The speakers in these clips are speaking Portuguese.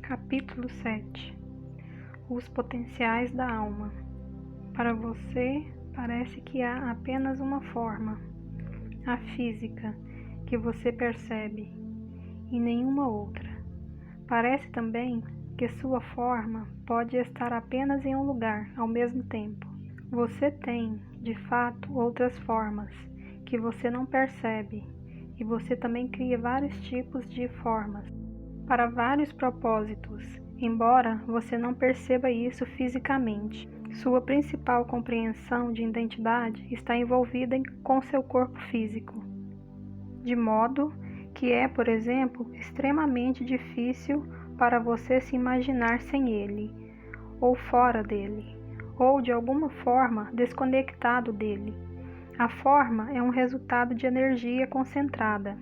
Capítulo 7. Os potenciais da alma. Para você, parece que há apenas uma forma, a física, que você percebe, e nenhuma outra. Parece também que sua forma pode estar apenas em um lugar ao mesmo tempo. Você tem, de fato, outras formas, que você não percebe, e você também cria vários tipos de formas, para vários propósitos, embora você não perceba isso fisicamente. Sua principal compreensão de identidade está envolvida com seu corpo físico, de modo que é, por exemplo, extremamente difícil para você se imaginar sem ele, ou fora dele, ou de alguma forma desconectado dele. A forma é um resultado de energia concentrada.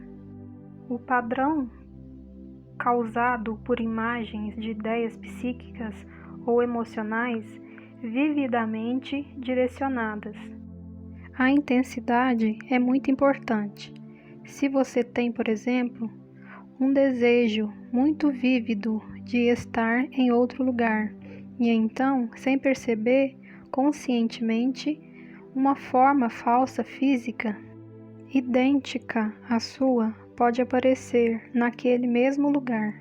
O padrão causado por imagens de ideias psíquicas ou emocionais vividamente direcionadas. A intensidade é muito importante. Se você tem, por exemplo, um desejo muito vívido de estar em outro lugar, e então, sem perceber, conscientemente, uma forma falsa física, idêntica à sua, pode aparecer naquele mesmo lugar.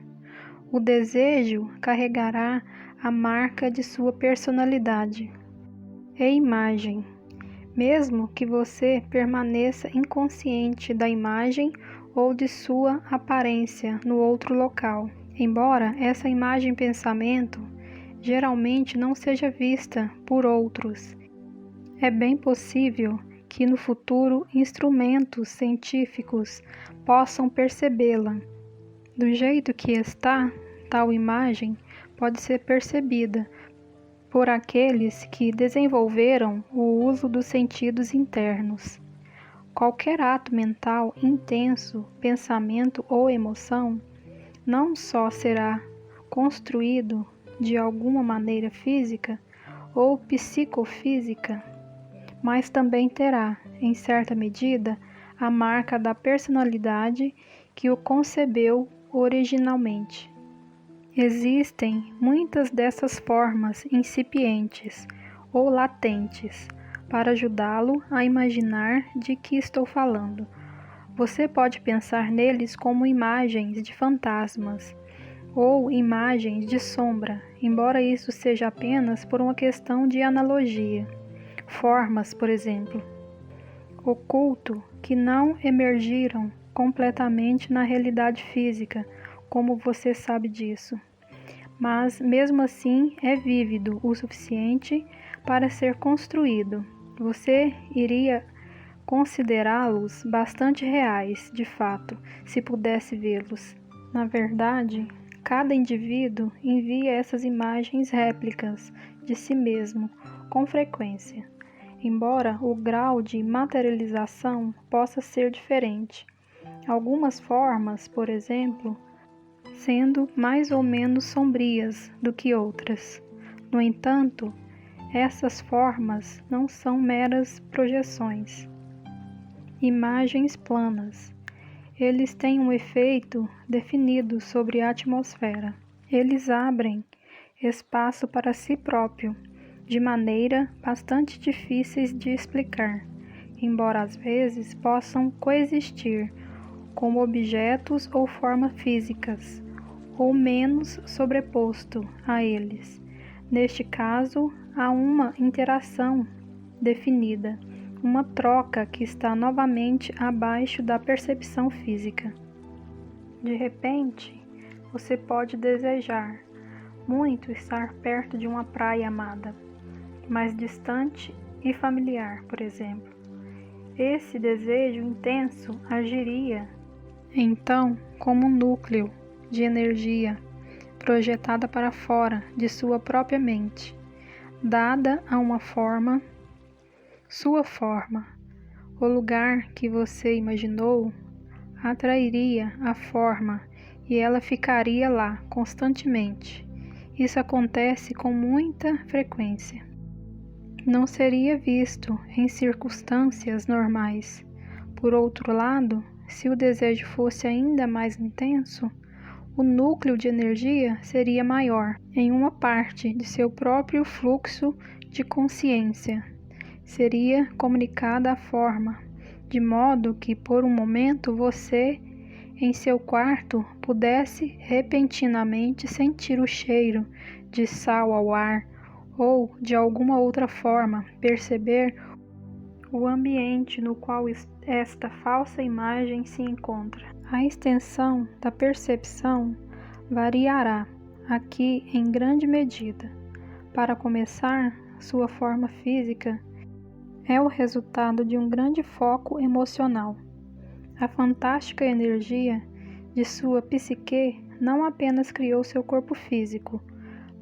O desejo carregará a marca de sua personalidade e imagem, mesmo que você permaneça inconsciente da imagem ou de sua aparência no outro local. Embora essa imagem-pensamento geralmente não seja vista por outros, é bem possível que no futuro instrumentos científicos possam percebê-la. Do jeito que está, tal imagem pode ser percebida por aqueles que desenvolveram o uso dos sentidos internos. Qualquer ato mental intenso, pensamento ou emoção, não só será construído de alguma maneira física ou psicofísica, mas também terá, em certa medida, a marca da personalidade que o concebeu originalmente. Existem muitas dessas formas incipientes ou latentes para ajudá-lo a imaginar de que estou falando. Você pode pensar neles como imagens de fantasmas ou imagens de sombra, embora isso seja apenas por uma questão de analogia. Formas, por exemplo, oculto que não emergiram completamente na realidade física, como você sabe disso. Mas, mesmo assim, é vívido o suficiente para ser construído. Você iria considerá-los bastante reais, de fato, se pudesse vê-los. Na verdade, cada indivíduo envia essas imagens réplicas de si mesmo com frequência, embora o grau de materialização possa ser diferente. Algumas formas, por exemplo, sendo mais ou menos sombrias do que outras. No entanto, essas formas não são meras projeções, imagens planas. Eles têm um efeito definido sobre a atmosfera. Eles abrem espaço para si próprio, de maneira bastante difíceis de explicar, embora às vezes possam coexistir como objetos ou formas físicas, ou menos sobreposto a eles. Neste caso, há uma interação definida, uma troca que está novamente abaixo da percepção física. De repente, você pode desejar muito estar perto de uma praia amada, mais distante e familiar, por exemplo. Esse desejo intenso agiria, então, como um núcleo de energia projetada para fora de sua própria mente, dada a uma forma, sua forma. O lugar que você imaginou atrairia a forma e ela ficaria lá constantemente. Isso acontece com muita frequência. Não seria visto em circunstâncias normais. Por outro lado, se o desejo fosse ainda mais intenso, o núcleo de energia seria maior em uma parte de seu próprio fluxo de consciência. Seria comunicada a forma, de modo que por um momento você, em seu quarto, pudesse repentinamente sentir o cheiro de sal ao ar ou, de alguma outra forma, perceber o ambiente no qual esta falsa imagem se encontra. A extensão da percepção variará aqui em grande medida. Para começar, sua forma física é o resultado de um grande foco emocional. A fantástica energia de sua psique não apenas criou seu corpo físico,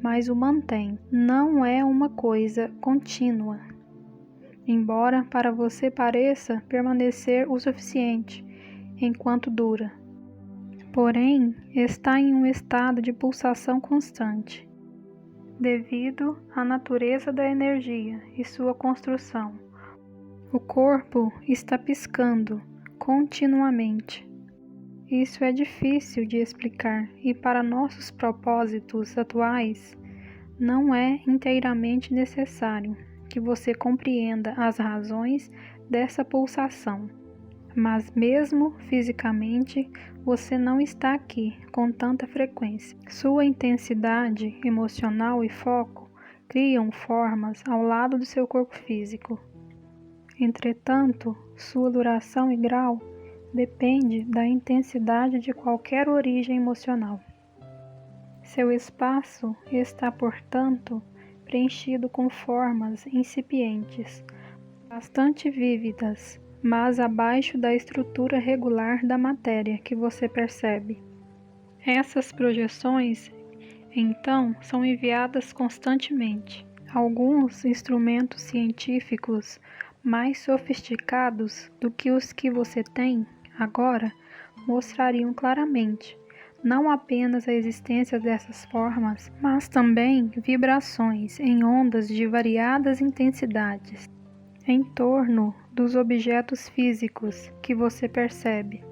mas o mantém. Não é uma coisa contínua. Embora para você pareça permanecer o suficiente enquanto dura. Porém, está em um estado de pulsação constante, devido à natureza da energia e sua construção. O corpo está piscando continuamente. Isso é difícil de explicar e, para nossos propósitos atuais, não é inteiramente necessário que você compreenda as razões dessa pulsação. Mas mesmo fisicamente, você não está aqui com tanta frequência. Sua intensidade emocional e foco criam formas ao lado do seu corpo físico. Entretanto, sua duração e grau depende da intensidade de qualquer origem emocional. Seu espaço está, portanto, preenchido com formas incipientes, bastante vívidas, mas abaixo da estrutura regular da matéria que você percebe. Essas projeções, então, são enviadas constantemente. Alguns instrumentos científicos mais sofisticados do que os que você tem agora mostrariam claramente não apenas a existência dessas formas, mas também vibrações em ondas de variadas intensidades em torno dos objetos físicos que você percebe.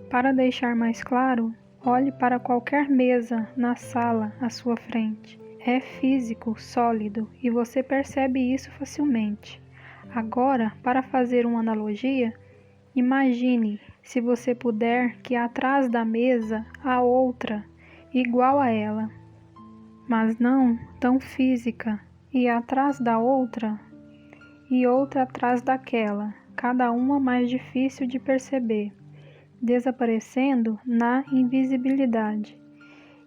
Para deixar mais claro, olhe para qualquer mesa na sala à sua frente. É físico, sólido, e você percebe isso facilmente. Agora, para fazer uma analogia, imagine, se você puder, que atrás da mesa há outra, igual a ela, mas não tão física, e atrás da outra, e outra atrás daquela, cada uma mais difícil de perceber, desaparecendo na invisibilidade.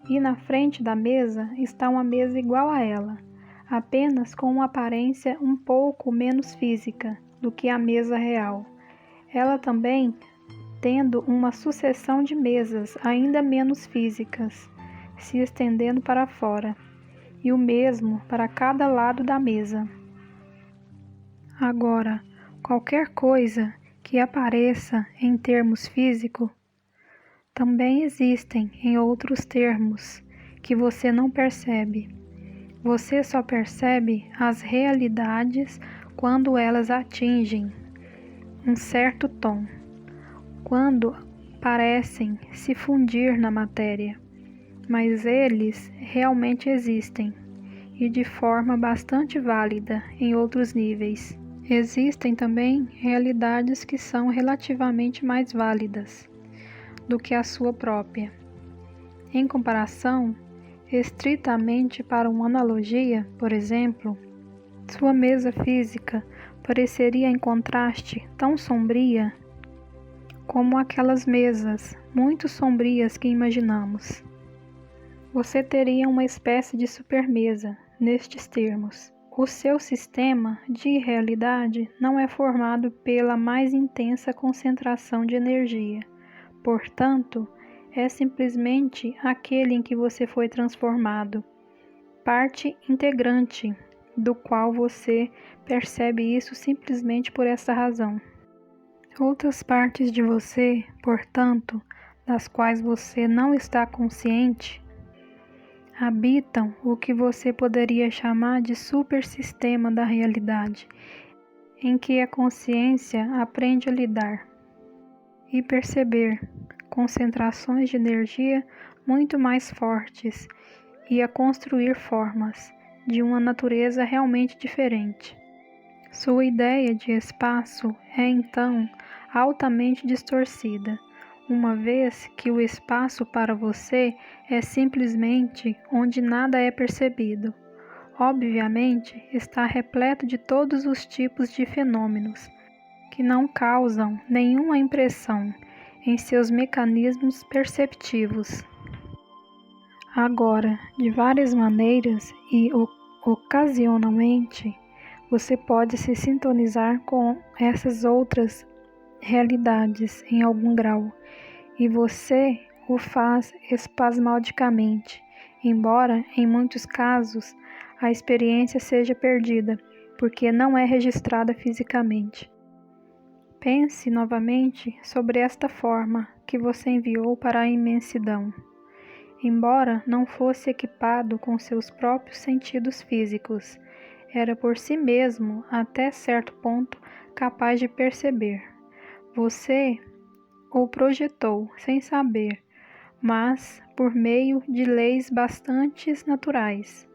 E na frente da mesa está uma mesa igual a ela, apenas com uma aparência um pouco menos física do que a mesa real. Ela também tendo uma sucessão de mesas ainda menos físicas, se estendendo para fora, e o mesmo para cada lado da mesa. Agora, qualquer coisa que apareça em termos físicos, também existem em outros termos que você não percebe. Você só percebe as realidades quando elas atingem um certo tom, quando parecem se fundir na matéria, mas eles realmente existem e de forma bastante válida em outros níveis. Existem também realidades que são relativamente mais válidas do que a sua própria. Em comparação, estritamente para uma analogia, por exemplo, sua mesa física pareceria em contraste tão sombria como aquelas mesas muito sombrias que imaginamos. Você teria uma espécie de supermesa nestes termos. O seu sistema de realidade não é formado pela mais intensa concentração de energia. Portanto, é simplesmente aquele em que você foi transformado, parte integrante do qual você percebe isso simplesmente por essa razão. Outras partes de você, portanto, das quais você não está consciente, habitam o que você poderia chamar de supersistema da realidade, em que a consciência aprende a lidar e perceber concentrações de energia muito mais fortes e a construir formas de uma natureza realmente diferente. Sua ideia de espaço é então altamente distorcida, uma vez que o espaço para você é simplesmente onde nada é percebido. Obviamente, está repleto de todos os tipos de fenômenos que não causam nenhuma impressão em seus mecanismos perceptivos. Agora, de várias maneiras e ocasionalmente, você pode se sintonizar com essas outras realidades em algum grau, e você o faz espasmodicamente, embora em muitos casos a experiência seja perdida, porque não é registrada fisicamente. Pense novamente sobre esta forma que você enviou para a imensidão. Embora não fosse equipado com seus próprios sentidos físicos, era por si mesmo, até certo ponto, capaz de perceber. Você o projetou sem saber, mas por meio de leis bastante naturais,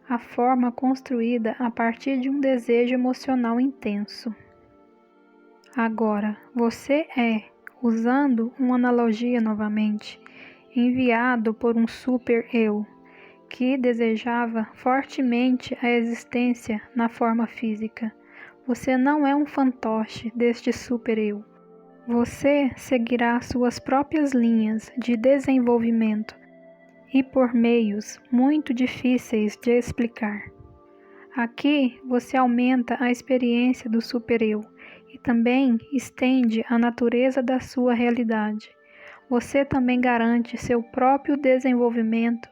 a forma construída a partir de um desejo emocional intenso. Agora, você é, usando uma analogia novamente, enviado por um super-eu que desejava fortemente a existência na forma física. Você não é um fantoche deste super-eu. Você seguirá suas próprias linhas de desenvolvimento e por meios muito difíceis de explicar. Aqui você aumenta a experiência do super-eu e também estende a natureza da sua realidade. Você também garante seu próprio desenvolvimento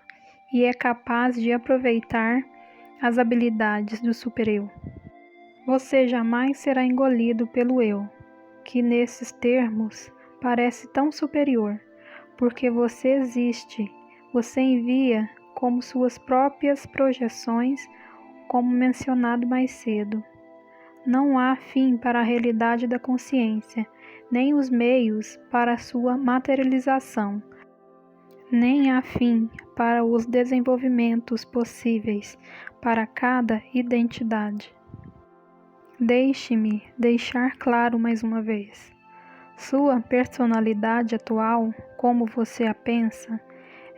e é capaz de aproveitar as habilidades do super-eu. Você jamais será engolido pelo eu, que nesses termos parece tão superior, porque você existe, você envia como suas próprias projeções, como mencionado mais cedo. Não há fim para a realidade da consciência, nem os meios para a sua materialização, nem há fim para os desenvolvimentos possíveis para cada identidade. Deixe-me deixar claro mais uma vez. Sua personalidade atual, como você a pensa,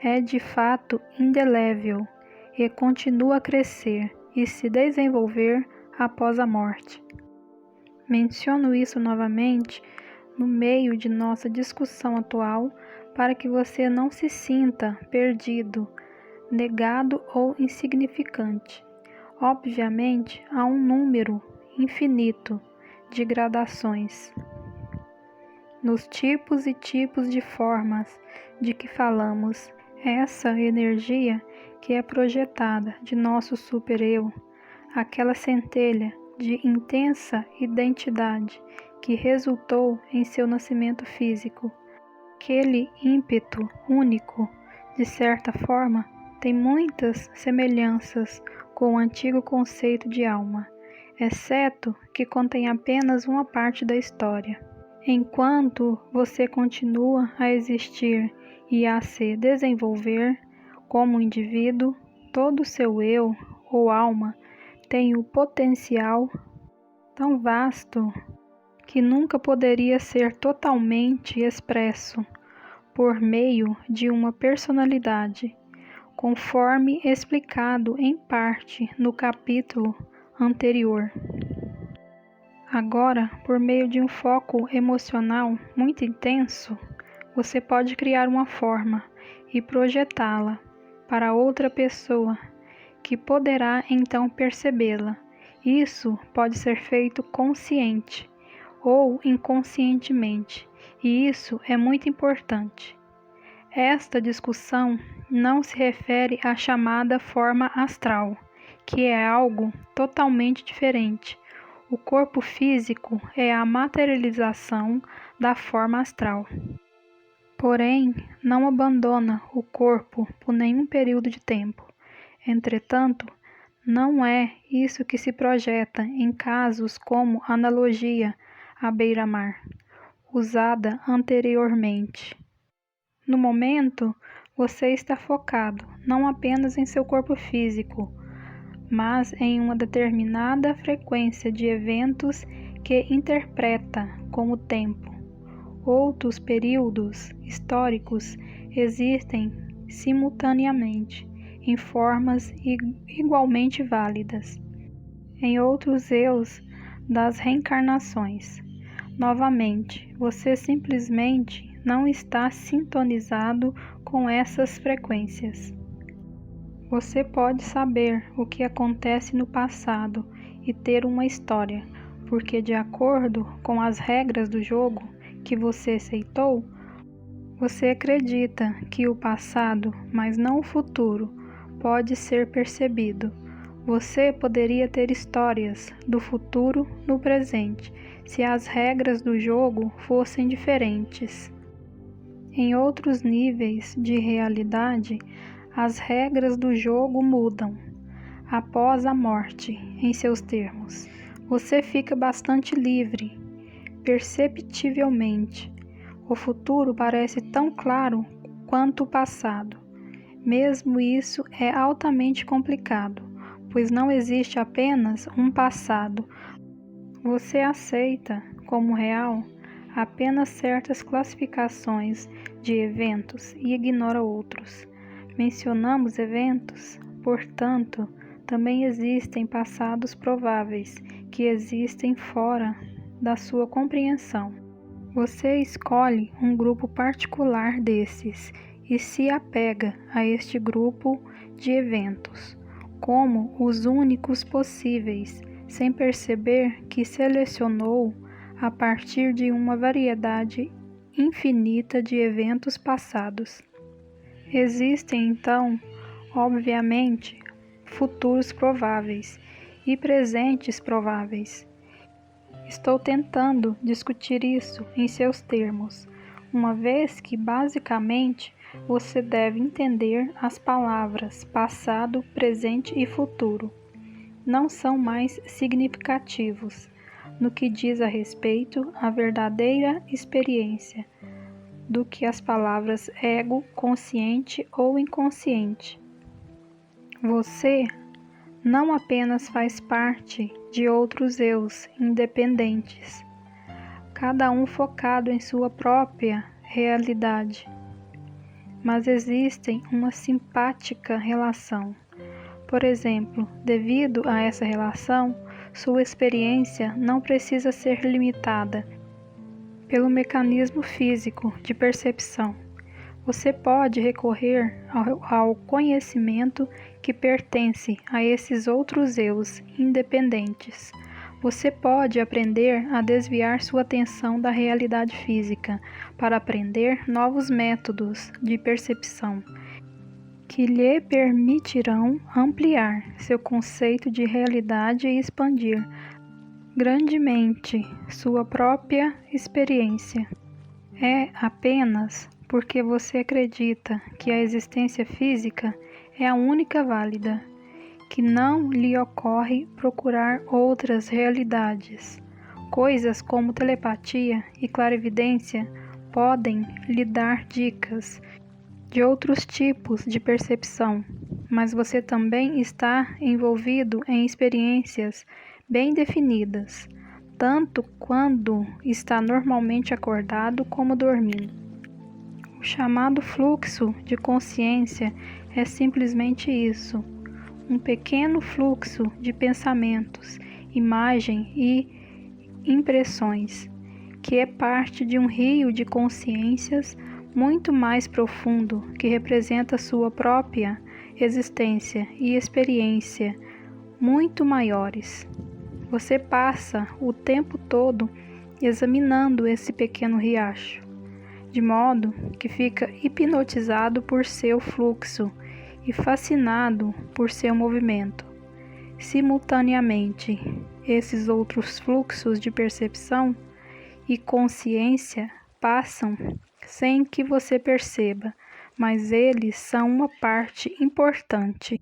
é de fato indelével e continua a crescer e se desenvolver após a morte. Menciono isso novamente no meio de nossa discussão atual para que você não se sinta perdido, negado ou insignificante. Obviamente, há um número infinito de gradações nos tipos e tipos de formas de que falamos. Essa energia que é projetada de nosso super-eu, aquela centelha de intensa identidade que resultou em seu nascimento físico, aquele ímpeto único, de certa forma, tem muitas semelhanças com o antigo conceito de alma, exceto que contém apenas uma parte da história. Enquanto você continua a existir e a se desenvolver como indivíduo, todo o seu eu ou alma tem o potencial tão vasto que nunca poderia ser totalmente expresso por meio de uma personalidade, conforme explicado em parte no capítulo anterior. Agora, por meio de um foco emocional muito intenso, você pode criar uma forma e projetá-la para outra pessoa, que poderá então percebê-la. Isso pode ser feito consciente ou inconscientemente, e isso é muito importante. Esta discussão não se refere à chamada forma astral, que é algo totalmente diferente. O corpo físico é a materialização da forma astral. Porém, não abandona o corpo por nenhum período de tempo. Entretanto, não é isso que se projeta em casos como a analogia à beira-mar, usada anteriormente. No momento, você está focado não apenas em seu corpo físico, mas em uma determinada frequência de eventos que interpreta como tempo. Outros períodos históricos existem simultaneamente, em formas igualmente válidas, em outros eus das reencarnações. Novamente, você simplesmente não está sintonizado com essas frequências. Você pode saber o que acontece no passado e ter uma história, porque de acordo com as regras do jogo que você aceitou, você acredita que o passado, mas não o futuro, pode ser percebido. Você poderia ter histórias do futuro no presente, se as regras do jogo fossem diferentes. Em outros níveis de realidade, as regras do jogo mudam após a morte, em seus termos. Você fica bastante livre, perceptivelmente. O futuro parece tão claro quanto o passado. Mesmo isso é altamente complicado, pois não existe apenas um passado. Você aceita como real apenas certas classificações de eventos e ignora outros. Mencionamos eventos, portanto, também existem passados prováveis que existem fora da sua compreensão. Você escolhe um grupo particular desses e se apega a este grupo de eventos como os únicos possíveis, sem perceber que selecionou a partir de uma variedade infinita de eventos passados. Existem, então, obviamente, futuros prováveis e presentes prováveis. Estou tentando discutir isso em seus termos, uma vez que, basicamente, você deve entender as palavras passado, presente e futuro. Não são mais significativos no que diz a respeito à verdadeira experiência do que as palavras ego, consciente ou inconsciente. Você não apenas faz parte de outros eus independentes, cada um focado em sua própria realidade, mas existem uma simpática relação. Por exemplo, devido a essa relação, sua experiência não precisa ser limitada pelo mecanismo físico de percepção. Você pode recorrer ao conhecimento que pertence a esses outros eus independentes. Você pode aprender a desviar sua atenção da realidade física para aprender novos métodos de percepção que lhe permitirão ampliar seu conceito de realidade e expandir grandemente sua própria experiência. É apenas porque você acredita que a existência física é a única válida, que não lhe ocorre procurar outras realidades. Coisas como telepatia e clarividência podem lhe dar dicas de outros tipos de percepção, mas você também está envolvido em experiências bem definidas, tanto quando está normalmente acordado como dormindo. O chamado fluxo de consciência é simplesmente isso, um pequeno fluxo de pensamentos, imagem e impressões, que é parte de um rio de consciências muito mais profundo que representa sua própria existência e experiência muito maiores. Você passa o tempo todo examinando esse pequeno riacho, de modo que fica hipnotizado por seu fluxo e fascinado por seu movimento. Simultaneamente, esses outros fluxos de percepção e consciência passam sem que você perceba, mas eles são uma parte importante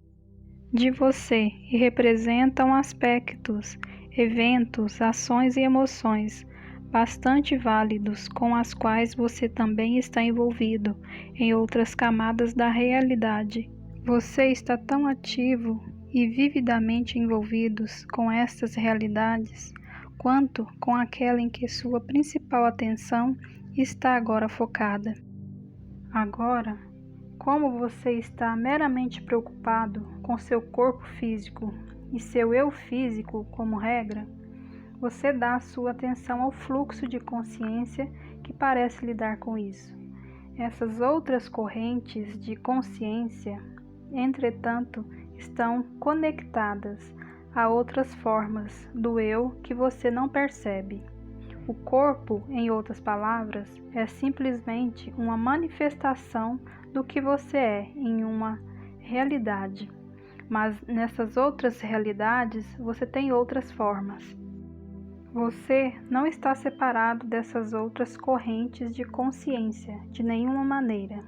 de você e representam aspectos, eventos, ações e emoções bastante válidos com as quais você também está envolvido em outras camadas da realidade. Você está tão ativo e vividamente envolvidos com estas realidades quanto com aquela em que sua principal atenção está agora focada. Agora, como você está meramente preocupado com seu corpo físico e seu eu físico como regra, você dá sua atenção ao fluxo de consciência que parece lidar com isso. Essas outras correntes de consciência, entretanto, estão conectadas a outras formas do eu que você não percebe. O corpo, em outras palavras, é simplesmente uma manifestação do que você é em uma realidade. Mas nessas outras realidades, você tem outras formas. Você não está separado dessas outras correntes de consciência de nenhuma maneira.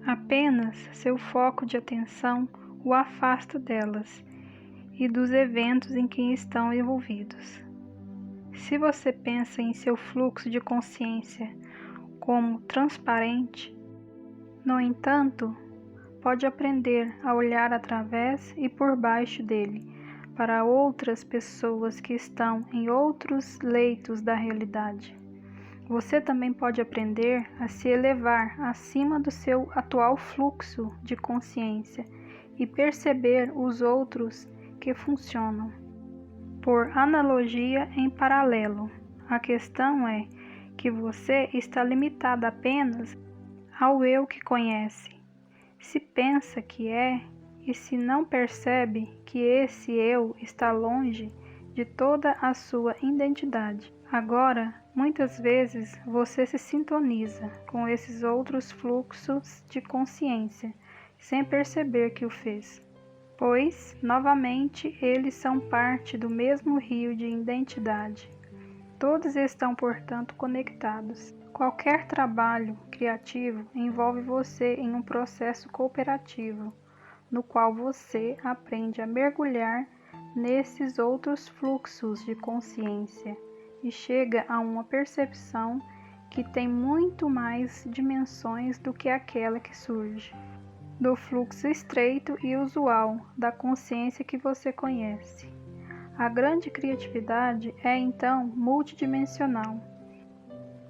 Apenas seu foco de atenção o afasta delas e dos eventos em que estão envolvidos. Se você pensa em seu fluxo de consciência como transparente, no entanto, pode aprender a olhar através e por baixo dele para outras pessoas que estão em outros leitos da realidade. Você também pode aprender a se elevar acima do seu atual fluxo de consciência e perceber os outros que funcionam. Por analogia em paralelo, a questão é que você está limitado apenas ao eu que conhece. Se pensa que é e se não percebe que esse eu está longe de toda a sua identidade. Agora, muitas vezes você se sintoniza com esses outros fluxos de consciência, sem perceber que o fez, pois, novamente, eles são parte do mesmo rio de identidade. Todos estão, portanto, conectados. Qualquer trabalho criativo envolve você em um processo cooperativo, no qual você aprende a mergulhar nesses outros fluxos de consciência e chega a uma percepção que tem muito mais dimensões do que aquela que surge do fluxo estreito e usual da consciência que você conhece. A grande criatividade é então multidimensional.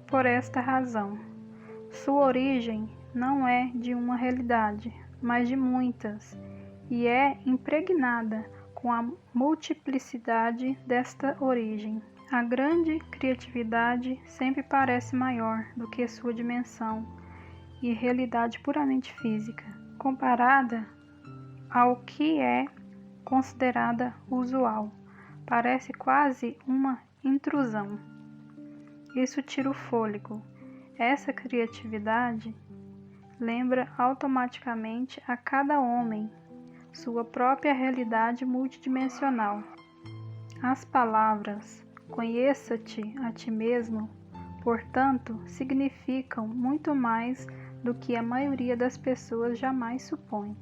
Por esta razão, sua origem não é de uma realidade, mas de muitas, e é impregnada com a multiplicidade desta origem. A grande criatividade sempre parece maior do que sua dimensão e realidade puramente física, comparada ao que é considerada usual. Parece quase uma intrusão. Isso tira o fôlego. Essa criatividade lembra automaticamente a cada homem sua própria realidade multidimensional. As palavras "conheça-te a ti mesmo", portanto, significam muito mais do que a maioria das pessoas jamais supõe.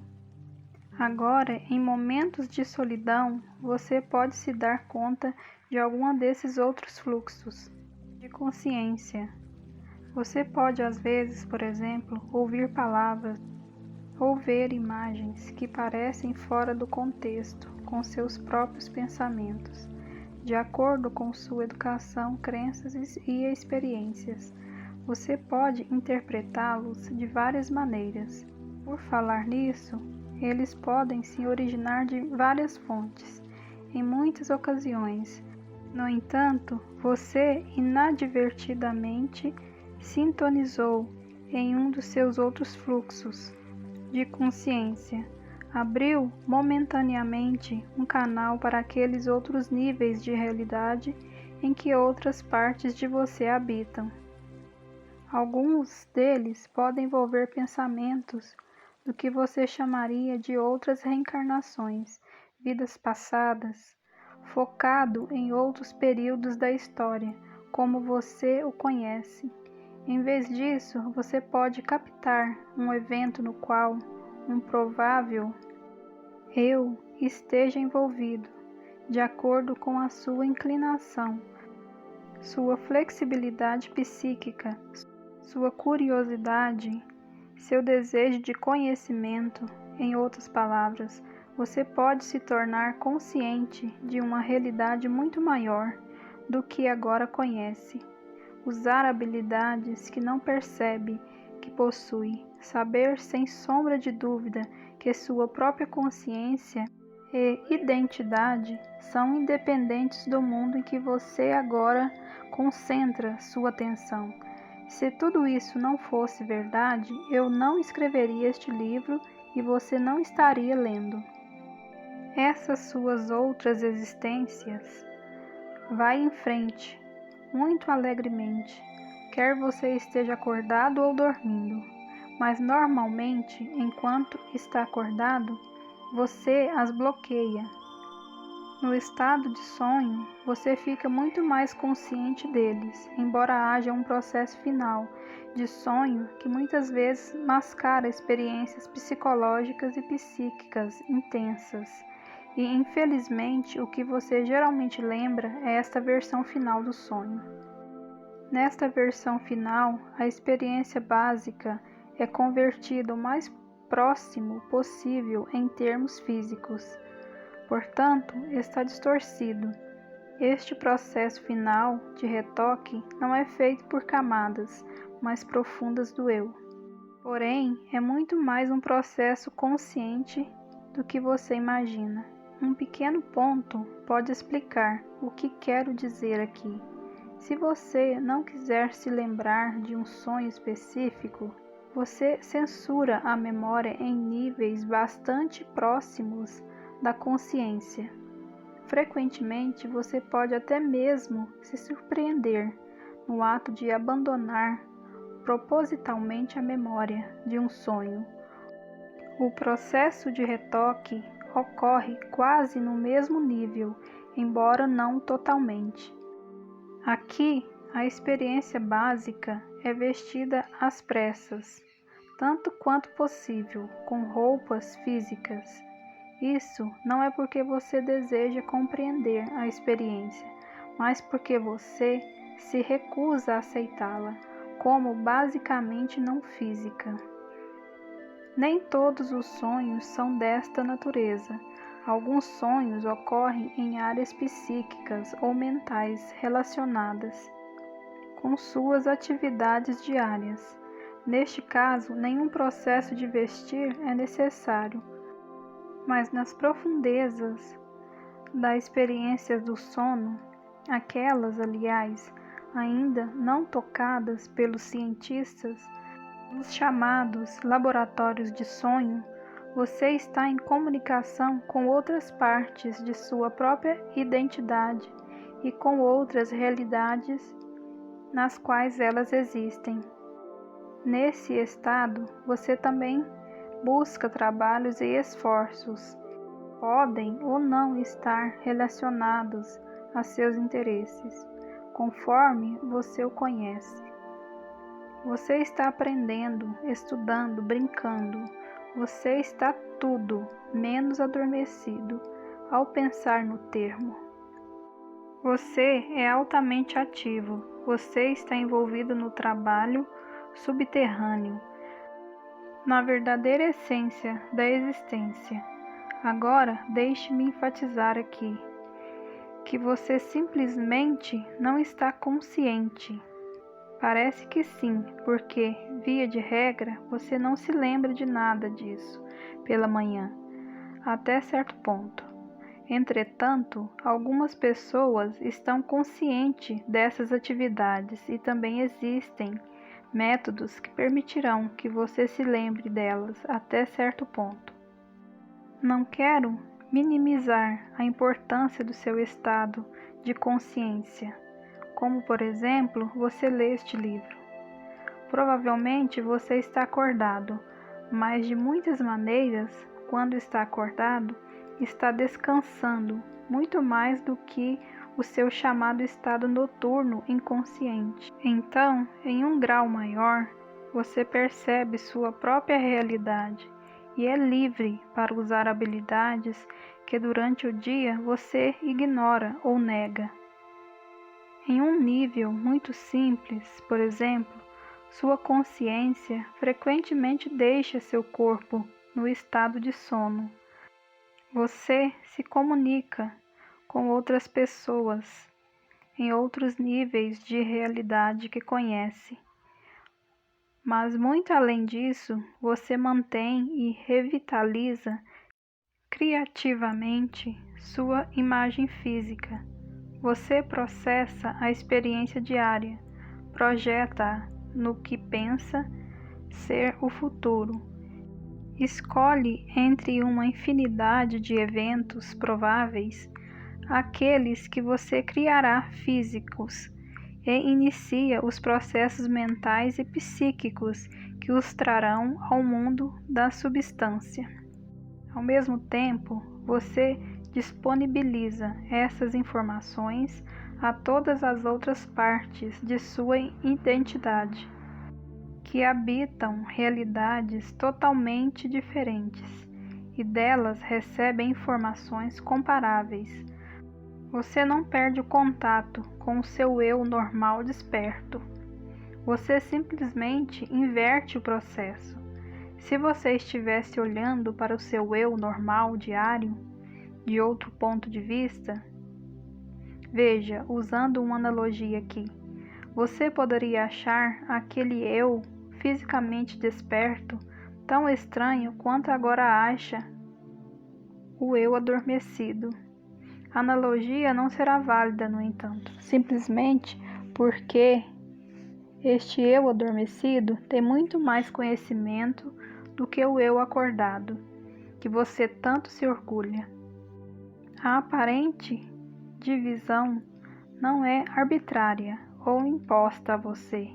Agora, em momentos de solidão, você pode se dar conta de algum desses outros fluxos de consciência. Você pode, às vezes, por exemplo, ouvir palavras ou ver imagens que parecem fora do contexto com seus próprios pensamentos, de acordo com sua educação, crenças e experiências. Você pode interpretá-los de várias maneiras. Por falar nisso, eles podem se originar de várias fontes, em muitas ocasiões. No entanto, você inadvertidamente sintonizou em um dos seus outros fluxos de consciência, abriu momentaneamente um canal para aqueles outros níveis de realidade em que outras partes de você habitam. Alguns deles podem envolver pensamentos do que você chamaria de outras reencarnações, vidas passadas, focado em outros períodos da história, como você o conhece. Em vez disso, você pode captar um evento no qual um provável eu esteja envolvido, de acordo com a sua inclinação. sua flexibilidade psíquica, sua curiosidade, seu desejo de conhecimento. Em outras palavras, você pode se tornar consciente de uma realidade muito maior do que agora conhece. Usar habilidades que não percebe que possui, saber sem sombra de dúvida que sua própria consciência e identidade são independentes do mundo em que você agora concentra sua atenção. Se tudo isso não fosse verdade, eu não escreveria este livro e você não estaria lendo. Essas suas outras existências. Vai em frente, muito alegremente, quer você esteja acordado ou dormindo, mas normalmente, enquanto está acordado, você as bloqueia. No estado de sonho, você fica muito mais consciente deles, embora haja um processo final de sonho que muitas vezes mascara experiências psicológicas e psíquicas intensas. E, infelizmente, o que você geralmente lembra é esta versão final do sonho. Nesta versão final, a experiência básica é convertida o mais próximo possível em termos físicos. Portanto, está distorcido. Este processo final de retoque não é feito por camadas mais profundas do eu. Porém, é muito mais um processo consciente do que você imagina. Um pequeno ponto pode explicar o que quero dizer aqui. Se você não quiser se lembrar de um sonho específico, você censura a memória em níveis bastante próximos da consciência. Frequentemente, você pode até mesmo se surpreender no ato de abandonar propositalmente a memória de um sonho. O processo de retoque ocorre quase no mesmo nível, embora não totalmente. Aqui, a experiência básica é vestida às pressas, tanto quanto possível, com roupas físicas. Isso não é porque você deseja compreender a experiência, mas porque você se recusa a aceitá-la como basicamente não física. Nem todos os sonhos são desta natureza. Alguns sonhos ocorrem em áreas psíquicas ou mentais relacionadas com suas atividades diárias. Neste caso, nenhum processo de vestir é necessário, mas nas profundezas da experiência do sono, aquelas, aliás, ainda não tocadas pelos cientistas, nos chamados laboratórios de sonho, você está em comunicação com outras partes de sua própria identidade e com outras realidades nas quais elas existem. Nesse estado, você também busca trabalhos e esforços, podem ou não estar relacionados a seus interesses, conforme você o conhece. Você está aprendendo, estudando, brincando. Você está tudo menos adormecido ao pensar no termo. Você é altamente ativo. Você está envolvido no trabalho subterrâneo, na verdadeira essência da existência. Agora, deixe-me enfatizar aqui que você simplesmente não está consciente. Parece que sim, porque, via de regra, você não se lembra de nada disso pela manhã, até certo ponto. Entretanto, algumas pessoas estão conscientes dessas atividades e também existem métodos que permitirão que você se lembre delas até certo ponto. Não quero minimizar a importância do seu estado de consciência, como, por exemplo, você lê este livro. Provavelmente você está acordado, mas de muitas maneiras, quando está acordado, está descansando muito mais do que o seu chamado estado noturno inconsciente. Então, em um grau maior, você percebe sua própria realidade e é livre para usar habilidades que durante o dia você ignora ou nega. Em um nível muito simples, por exemplo, sua consciência frequentemente deixa seu corpo no estado de sono. Você se comunica com outras pessoas em outros níveis de realidade que conhece. Mas muito além disso, você mantém e revitaliza criativamente sua imagem física. Você processa a experiência diária, projeta no que pensa ser o futuro. Escolhe entre uma infinidade de eventos prováveis aqueles que você criará físicos e inicia os processos mentais e psíquicos que os trarão ao mundo da substância. Ao mesmo tempo, você disponibiliza essas informações a todas as outras partes de sua identidade, que habitam realidades totalmente diferentes e delas recebem informações comparáveis. Você não perde o contato com o seu eu normal desperto. Você simplesmente inverte o processo. Se você estivesse olhando para o seu eu normal diário, de outro ponto de vista, veja, usando uma analogia aqui, você poderia achar aquele eu fisicamente desperto tão estranho quanto agora acha o eu adormecido. A analogia não será válida, no entanto, simplesmente porque este eu adormecido tem muito mais conhecimento do que o eu acordado, que você tanto se orgulha. A aparente divisão não é arbitrária ou imposta a você,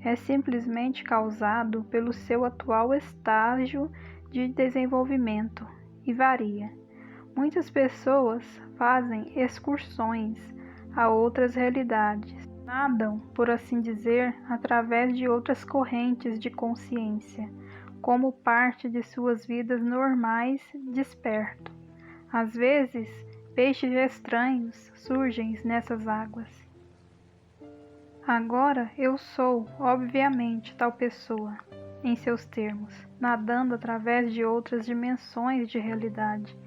é simplesmente causado pelo seu atual estágio de desenvolvimento e varia. Muitas pessoas fazem excursões a outras realidades, nadam, por assim dizer, através de outras correntes de consciência, como parte de suas vidas normais desperto. Às vezes, peixes estranhos surgem nessas águas. Agora eu sou, obviamente, tal pessoa, em seus termos, nadando através de outras dimensões de realidade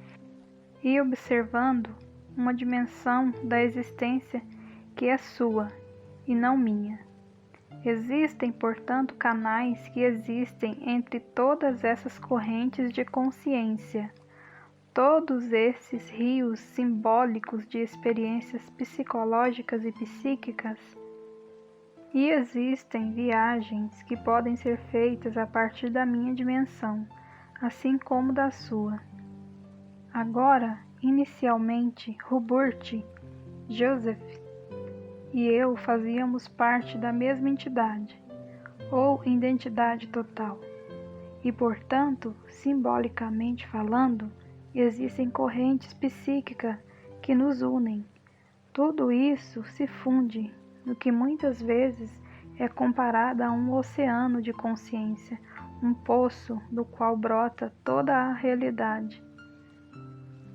e observando uma dimensão da existência que é sua e não minha. Existem, portanto, canais que existem entre todas essas correntes de consciência, todos esses rios simbólicos de experiências psicológicas e psíquicas. E existem viagens que podem ser feitas a partir da minha dimensão, assim como da sua. Agora, inicialmente, Hubert, Joseph e eu fazíamos parte da mesma entidade, ou identidade total. E, portanto, simbolicamente falando, existem correntes psíquicas que nos unem. Tudo isso se funde no que muitas vezes é comparado a um oceano de consciência, um poço do qual brota toda a realidade.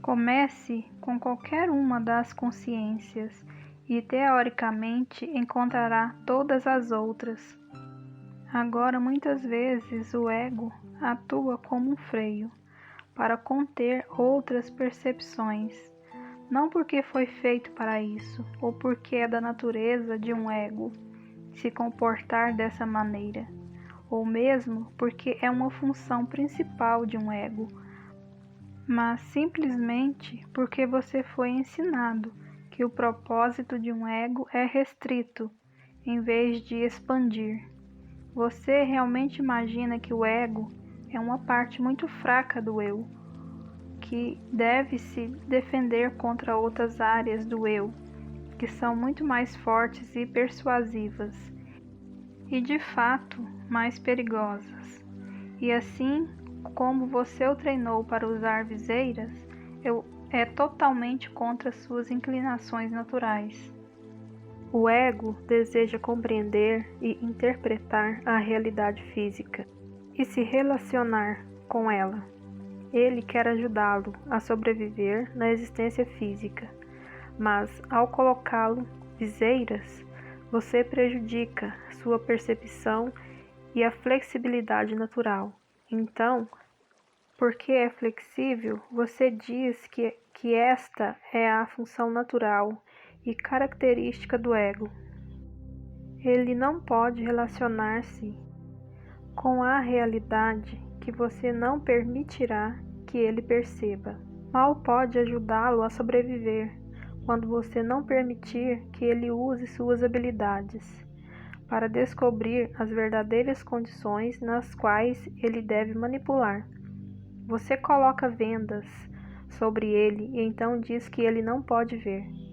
Comece com qualquer uma das consciências e, teoricamente, encontrará todas as outras. Agora, muitas vezes, o ego atua como um freio para conter outras percepções, não porque foi feito para isso, ou porque é da natureza de um ego se comportar dessa maneira, ou mesmo porque é uma função principal de um ego, mas simplesmente porque você foi ensinado que o propósito de um ego é restrito, em vez de expandir. Você realmente imagina que o ego é uma parte muito fraca do eu, que deve se defender contra outras áreas do eu, que são muito mais fortes e persuasivas, e de fato mais perigosas. E assim como você o treinou para usar viseiras, é totalmente contra suas inclinações naturais. O ego deseja compreender e interpretar a realidade física e se relacionar com ela. Ele quer ajudá-lo a sobreviver na existência física, mas ao colocá-lo viseiras, você prejudica sua percepção e a flexibilidade natural. Então, porque é flexível, você diz que esta é a função natural e característica do ego. Ele não pode relacionar-se com a realidade que você não permitirá que ele perceba. Mal pode ajudá-lo a sobreviver quando você não permitir que ele use suas habilidades para descobrir as verdadeiras condições nas quais ele deve manipular. Você coloca vendas sobre ele e então diz que ele não pode ver.